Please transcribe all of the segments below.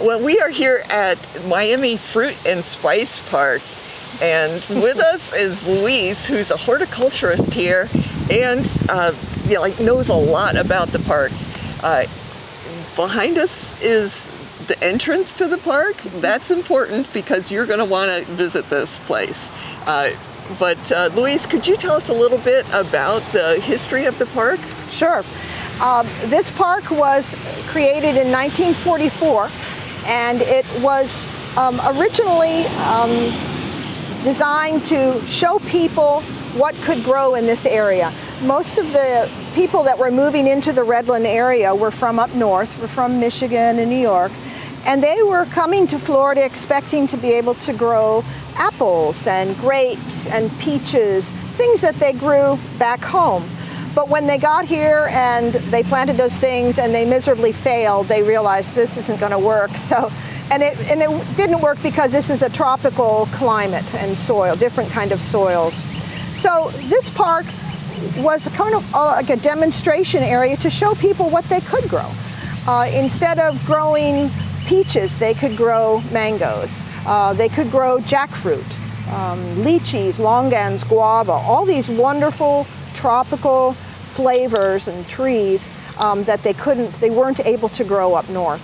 Well, we are here at Miami Fruit and Spice Park, and with us is Louise, who's a horticulturist here and knows a lot about the park. Behind us is the entrance to the park. That's important because you're going to want to visit this place. But Louise, could you tell us a little bit about the history of the park? Sure. This park was created in 1944, and it was originally designed to show people what could grow in this area. Most of the people that were moving into the Redland area were from up north, were from Michigan and New York, and they were coming to Florida expecting to be able to grow apples and grapes and peaches, things that they grew back home. But when they got here and they planted those things and they miserably failed, they realized this isn't going to work. And it didn't work because this is a tropical climate and soil, different kind of soils. So this park was kind of like a demonstration area to show people what they could grow. Instead of growing peaches, they could grow mangoes. They could grow jackfruit, lychees, longans, guava, all these wonderful tropical flavors and trees that they weren't able to grow up north.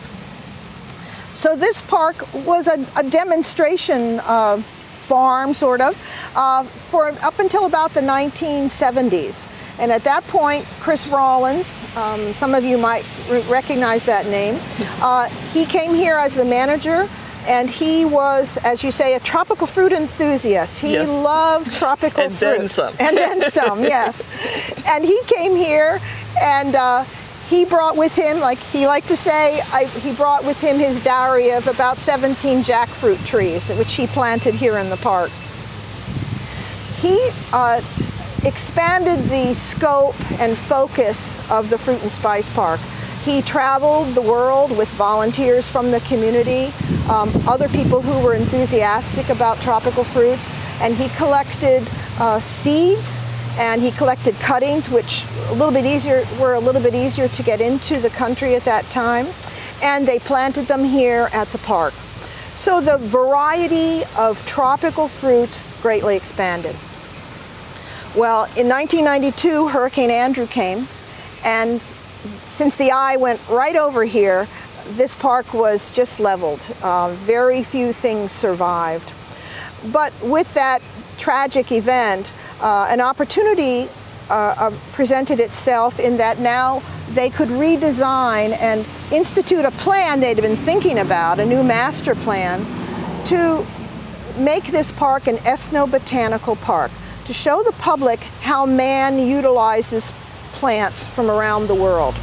So this park was a demonstration farm, sort of, for up until about the 1970s. And at that point, Chris Rollins, some of you might recognize that name, he came here as the manager, and he was, as you say, a tropical fruit enthusiast. He loved tropical fruit. And then some. And then some, yes. And he came here, and he brought with him, like he liked to say, he brought with him his dowry of about 17 jackfruit trees, which he planted here in the park. He expanded the scope and focus of the Fruit and Spice Park. He traveled the world with volunteers from the community, other people who were enthusiastic about tropical fruits, and he collected seeds, and he collected cuttings, which were a little bit easier to get into the country at that time, and they planted them here at the park. So the variety of tropical fruits greatly expanded. Well, in 1992, Hurricane Andrew came, and since the eye went right over here, this park was just leveled. Very few things survived. But with that tragic event, an opportunity presented itself in that now they could redesign and institute a plan they'd been thinking about, a new master plan, to make this park an ethnobotanical park, to show the public how man utilizes plants from around the world.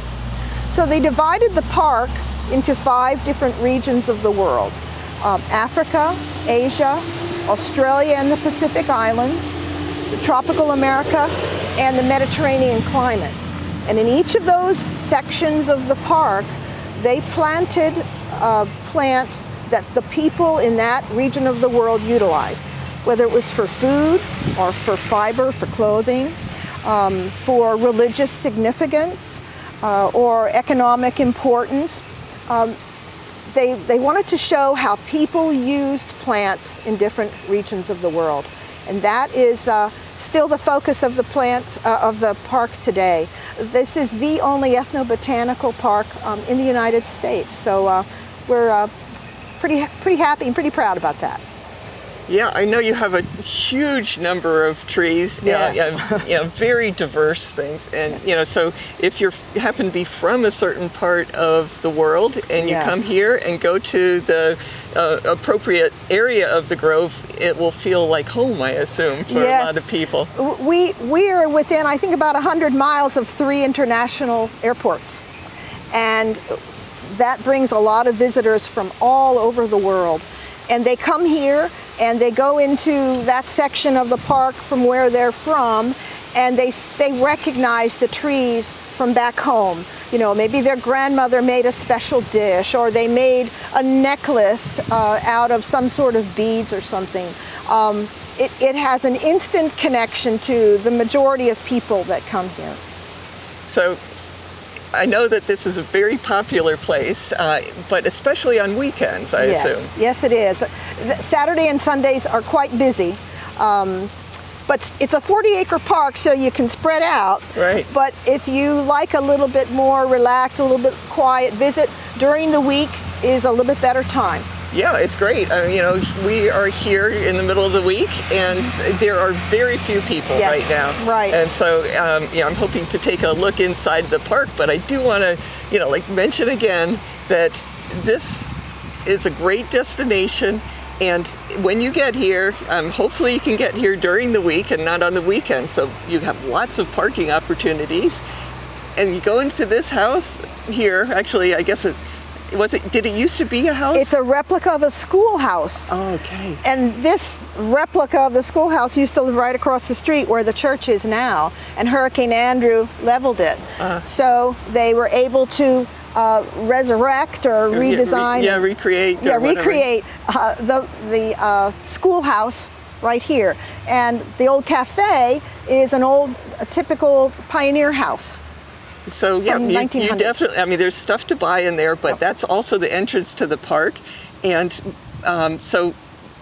So they divided the park into 5 different regions of the world: Africa, Asia, Australia and the Pacific Islands, tropical America, and the Mediterranean climate. And in each of those sections of the park, they planted plants that the people in that region of the world utilized, whether it was for food or for fiber, for clothing, for religious significance or economic importance. They wanted to show how people used plants in different regions of the world. And that is still the focus of the park today. This is the only ethnobotanical park in the United States. So we're pretty happy and pretty proud about that. Yeah, I know you have a huge number of trees, yes. Very diverse things. And, so if you happen to be from a certain part of the world and you Yes. come here and go to the appropriate area of the grove, it will feel like home, I assume, for Yes. a lot of people. We are within, I think, about 100 miles of 3 international airports. And that brings a lot of visitors from all over the world. And they come here and they go into that section of the park from where they're from, and they recognize the trees from back home. Maybe their grandmother made a special dish, or they made a necklace out of some sort of beads or something. It has an instant connection to the majority of people that come here. So I know that this is a very popular place, but especially on weekends, I assume. Yes, it is. Saturday and Sundays are quite busy. But it's a 40-acre park, so you can spread out. Right. But if you like a little bit more relaxed, a little bit quiet visit, during the week is a little bit better time. Yeah, it's great. You know, we are here in the middle of the week, and there are very few people right now. Right. And so, you know, I'm hoping to take a look inside the park, but I do want to, you know, like mention again that this is a great destination. And when you get here, hopefully you can get here during the week and not on the weekend. So you have lots of parking opportunities. And you go into this house here, actually, I guess did it used to be a house? It's a replica of a schoolhouse. Oh, okay. And this replica of the schoolhouse used to live right across the street where the church is now. And Hurricane Andrew leveled it. So they were able to resurrect or redesign. Recreate. Recreate the schoolhouse right here. And the old cafe is a typical pioneer house. So yeah, you definitely, I mean, there's stuff to buy in there, but that's also the entrance to the park. And so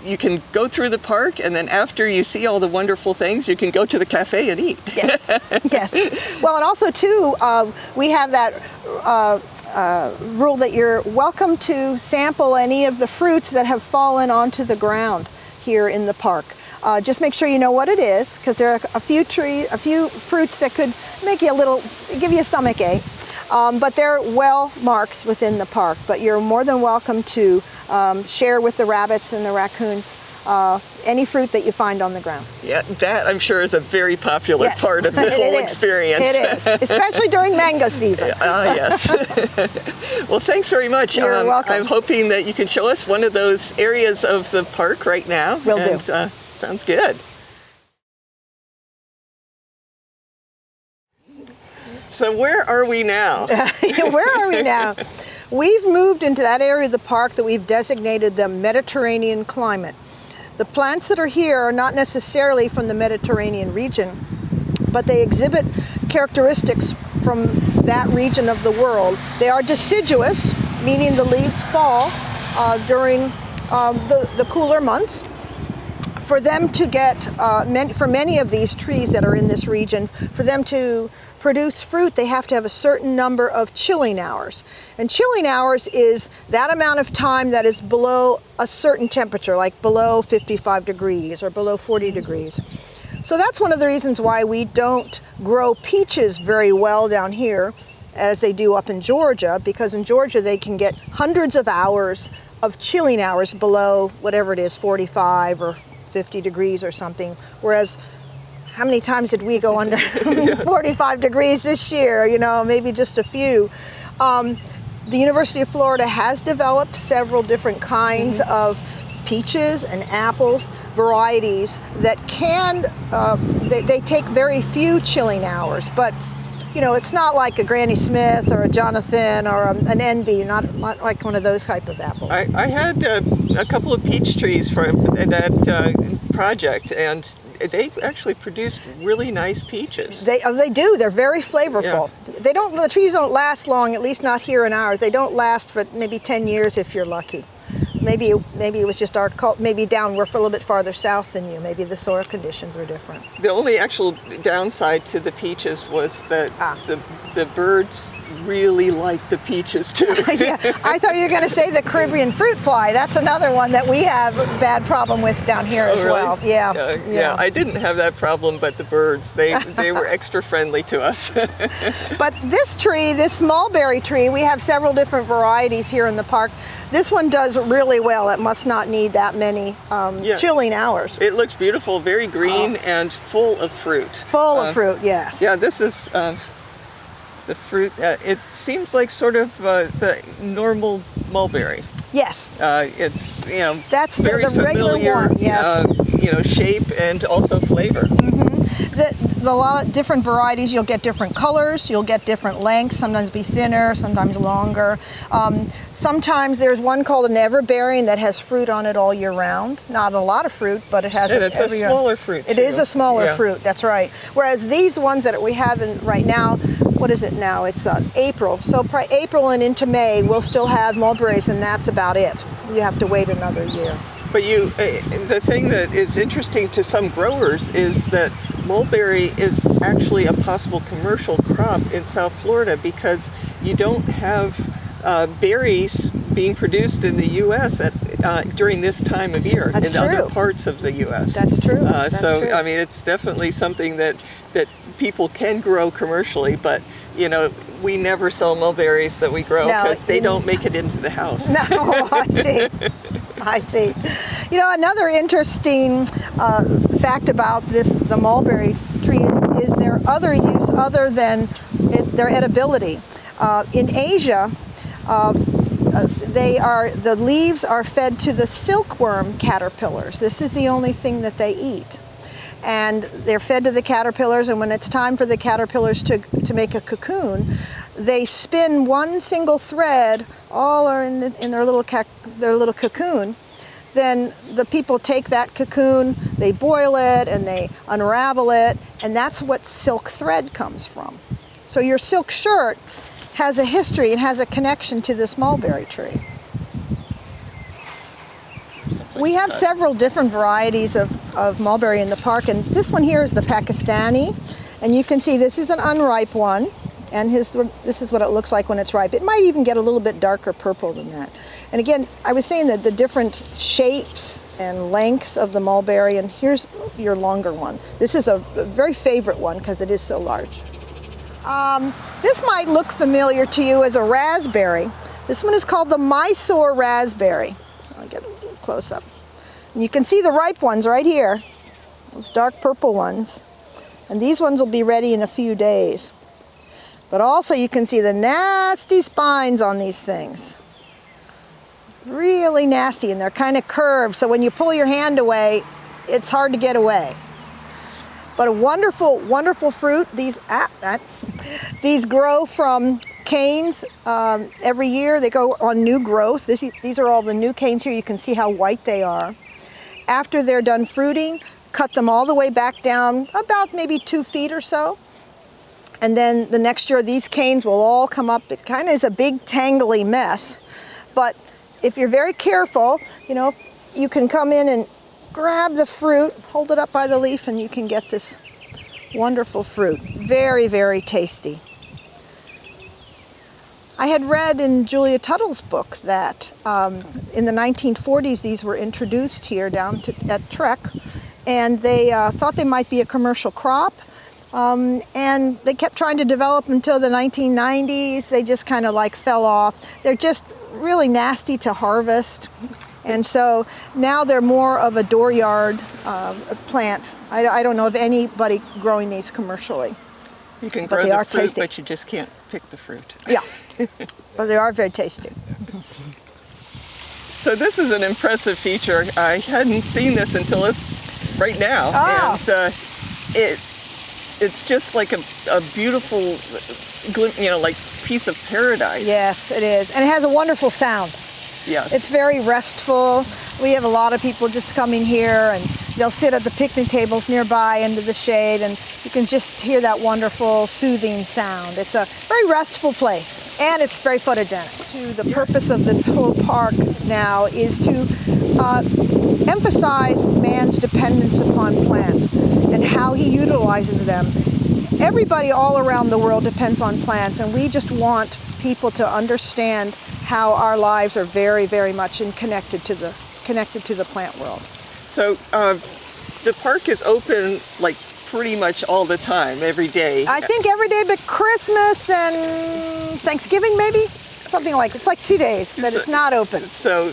you can go through the park, and then after you see all the wonderful things, you can go to the cafe and eat. Yes. Yes. Well, and also too, we have that rule that you're welcome to sample any of the fruits that have fallen onto the ground here in the park. Just make sure you know what it is, because there are a few fruits that could make you give you a stomach ache. But they're well marked within the park. But you're more than welcome to share with the rabbits and the raccoons any fruit that you find on the ground. Yeah, that I'm sure is a very popular part of the whole experience. It is, especially during mango season. Yes. Well, thanks very much. You're welcome. I'm hoping that you can show us one of those areas of the park right now. Will do. Sounds good. So where are we now? Where are we now? We've moved into that area of the park that we've designated the Mediterranean climate. The plants that are here are not necessarily from the Mediterranean region, but they exhibit characteristics from that region of the world. They are deciduous, meaning the leaves fall during the cooler months. For them to get, for many of these trees that are in this region, for them to produce fruit, they have to have a certain number of chilling hours. And chilling hours is that amount of time that is below a certain temperature, like below 55 degrees or below 40 degrees. So that's one of the reasons why we don't grow peaches very well down here as they do up in Georgia, because in Georgia they can get hundreds of hours of chilling hours below whatever it is, 45 or 50 degrees or something, whereas how many times did we go under 45 degrees this year? You know, maybe just a few. The University of Florida has developed several different kinds of peaches and apples varieties that can, they take very few chilling hours, but you know, it's not like a Granny Smith or a Jonathan or an Envy, not like one of those type of apples. I had a couple of peach trees from that project, and they actually produced really nice peaches. They do. They're very flavorful. Yeah. The trees don't last long, at least not here in ours. They don't last for maybe 10 years if you're lucky. Maybe it was just maybe down, we're a little bit farther south than you. Maybe the soil conditions were different. The only actual downside to the peaches was that the birds really like the peaches too. Yeah, I thought you were going to say the Caribbean fruit fly. That's another one that we have a bad problem with down here as really? well. Yeah. I didn't have that problem, but the birds, they were extra friendly to us. But this tree, this mulberry tree, we have several different varieties here in the park. This one does really well. It must not need that many chilling hours. It looks beautiful, very green and full of fruit. Full of fruit, yes. Yeah, this is the fruit. It seems like sort of the normal mulberry. Yes. It's, you know, that's very the familiar, regular one, yes. You know, shape and also flavor. Mm-hmm. a lot of different varieties. You'll get different colors, you'll get different lengths, sometimes be thinner, sometimes longer. Sometimes there's one called an everbearing that has fruit on it all year round. Not a lot of fruit, but it has and it's a smaller fruit too. It is a smaller fruit, that's right. Whereas these ones that we have right now, what is it now? It's April. So April and into May, we'll still have mulberries, and that's about it. You have to wait another year. But the thing that is interesting to some growers is that mulberry is actually a possible commercial crop in South Florida because you don't have berries being produced in the U.S. During this time of year in other parts of the U.S. That's true. That's true. I mean, it's definitely something that people can grow commercially, but we never sell mulberries that we grow because they don't make it into the house. No, I see. I see. Another interesting fact about the mulberry tree is their other use other than their edibility. In Asia, the leaves are fed to the silkworm caterpillars. This is the only thing that they eat. And they're fed to the caterpillars, and when it's time for the caterpillars to make a cocoon, they spin one single thread all are in their little cocoon. Then the people take that cocoon, they boil it, and they unravel it, and that's what silk thread comes from. So your silk shirt has a history and has a connection to this mulberry tree. We have several different varieties of mulberry in the park, and this one here is the Pakistani, and you can see this is an unripe one, and this is what it looks like when it's ripe. It might even get a little bit darker purple than that. And again, I was saying that the different shapes and lengths of the mulberry, and here's your longer one. This is a very favorite one because it is so large. This might look familiar to you as a raspberry. This one is called the Mysore raspberry. I'll get a little close up. And you can see the ripe ones right here, those dark purple ones. And these ones will be ready in a few days. But also you can see the nasty spines on these things. Really nasty, and they're kind of curved, so when you pull your hand away, it's hard to get away. But a wonderful, wonderful fruit. These grow from canes every year. They go on new growth. These are all the new canes here. You can see how white they are. After they're done fruiting, cut them all the way back down about maybe 2 feet or so. And then the next year, these canes will all come up. It kind of is a big tangly mess. But if you're very careful, you can come in and grab the fruit, hold it up by the leaf, and you can get this wonderful fruit. Very, very tasty. I had read in Julia Tuttle's book that in the 1940s these were introduced here at Trek, and they thought they might be a commercial crop, and they kept trying to develop them until the 1990s. They just kind of fell off. They're just really nasty to harvest. And so now they're more of a dooryard plant. I don't know of anybody growing these commercially. You can grow the fruit, but you just can't pick the fruit. Yeah, but they are very tasty. So this is an impressive feature. I hadn't seen this until right now. And it's just like a beautiful, piece of paradise. Yes, it is. And it has a wonderful sound. Yes. It's very restful. We have a lot of people just coming here, and they'll sit at the picnic tables nearby under the shade, and you can just hear that wonderful, soothing sound. It's a very restful place, and it's very photogenic. The purpose of this whole park now is to emphasize man's dependence upon plants and how he utilizes them. Everybody all around the world depends on plants, and we just want people to understand how our lives are very, very much connected to the plant world. So the park is open pretty much all the time, every day. I think every day but Christmas and Thanksgiving maybe. Something it's 2 days that it's not open. So,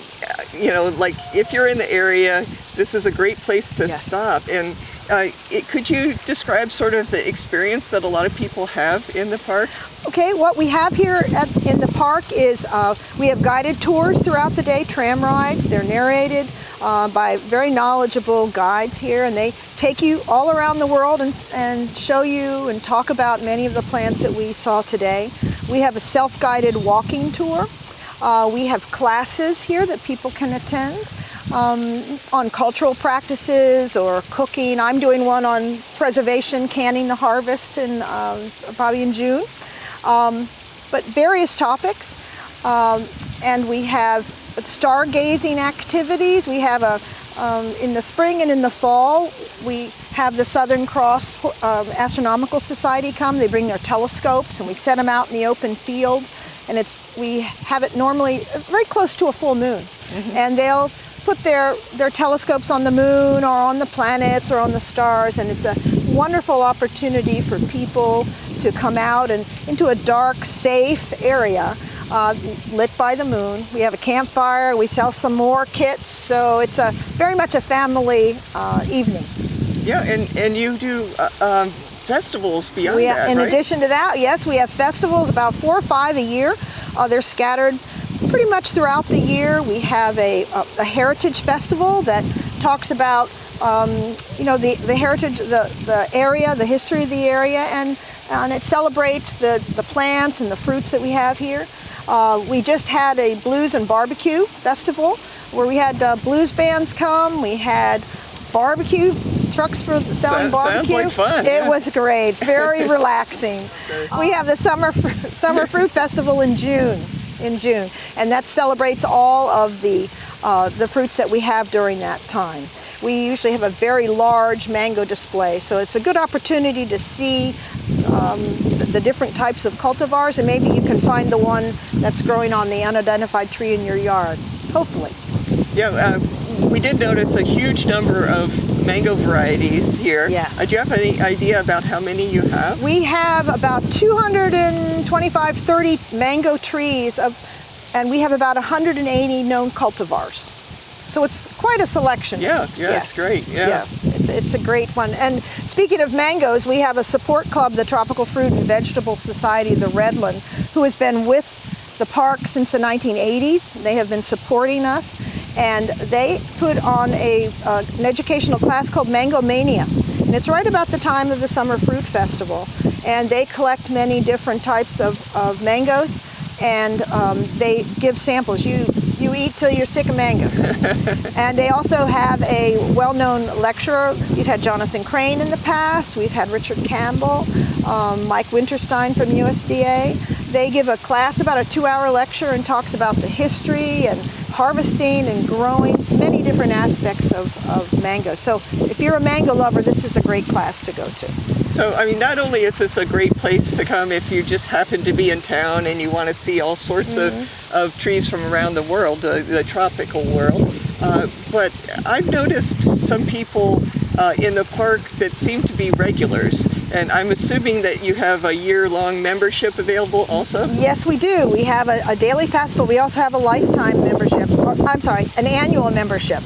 if you're in the area, this is a great place to stop. And could you describe sort of the experience that a lot of people have in the park? Okay, what we have here in the park is we have guided tours throughout the day, tram rides. They're narrated. by very knowledgeable guides here, and they take you all around the world and show you and talk about many of the plants that we saw today. We have a self-guided walking tour. We have classes here that people can attend on cultural practices or cooking. I'm doing one on preservation, canning the harvest, in probably in June. But various topics. And we have stargazing activities. We have in the spring and in the fall, we have the Southern Cross Astronomical Society come. They bring their telescopes and we set them out in the open field. And we have it normally very close to a full moon. Mm-hmm. And they'll put their telescopes on the moon or on the planets or on the stars. And it's a wonderful opportunity for people to come out and into a dark, safe area lit by the moon. We have a campfire. We sell some more kits. So it's very much a family evening. Yeah, and you do festivals beyond that, in right? addition to that, yes, we have festivals, about 4 or 5 a year. They're scattered pretty much throughout the year. We have a heritage festival that talks about the heritage, the area, the history of the area, and it celebrates the plants and the fruits that we have here. We just had a blues and barbecue festival where we had blues bands come. We had barbecue trucks for selling barbecue. Sounds like fun. It was great, very relaxing. We have the summer fruit festival in June, and that celebrates all of the fruits that we have during that time. We usually have a very large mango display, so it's a good opportunity to see the different types of cultivars, and maybe you can find the one that's growing on the unidentified tree in your yard, hopefully. Yeah, we did notice a huge number of mango varieties here. Yes. Do you have any idea about how many you have? We have about 225, 30 mango trees, and we have about 180 known cultivars. So it's quite a selection. Yeah, yes. It's great. Yeah. It's a great one. And speaking of mangoes, we have a support club, the Tropical Fruit and Vegetable Society, the Redland, who has been with the park since the 1980s. They have been supporting us, and they put on an educational class called Mango Mania. And it's right about the time of the Summer Fruit Festival. And they collect many different types of mangoes, and they give samples. You eat till you're sick of mangoes. And they also have a well-known lecturer. We've had Jonathan Crane in the past. We've had Richard Campbell, Mike Winterstein from USDA. They give a class, about a 2-hour lecture, and talks about the history and harvesting and growing, many different aspects of mango. So if you're a mango lover, this is a great class to go to. So, I mean, not only is this a great place to come if you just happen to be in town and you want to see all sorts of trees from around the world, the tropical world, but I've noticed some people in the park that seem to be regulars. And I'm assuming that you have a year-long membership available also? Yes, we do. We have a daily pass, but we also have a lifetime membership. An annual membership.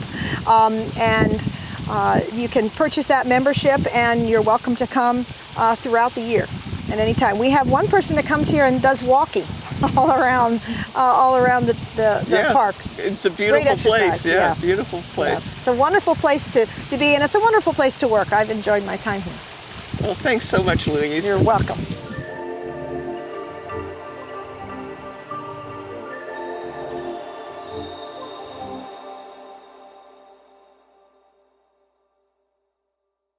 You can purchase that membership, and you're welcome to come throughout the year at any time. We have one person that comes here and does walking all around the park. It's a beautiful place. Yeah, beautiful place. Yeah. It's a wonderful place to be, and it's a wonderful place to work. I've enjoyed my time here. Well, thanks so much, Louise. You're welcome.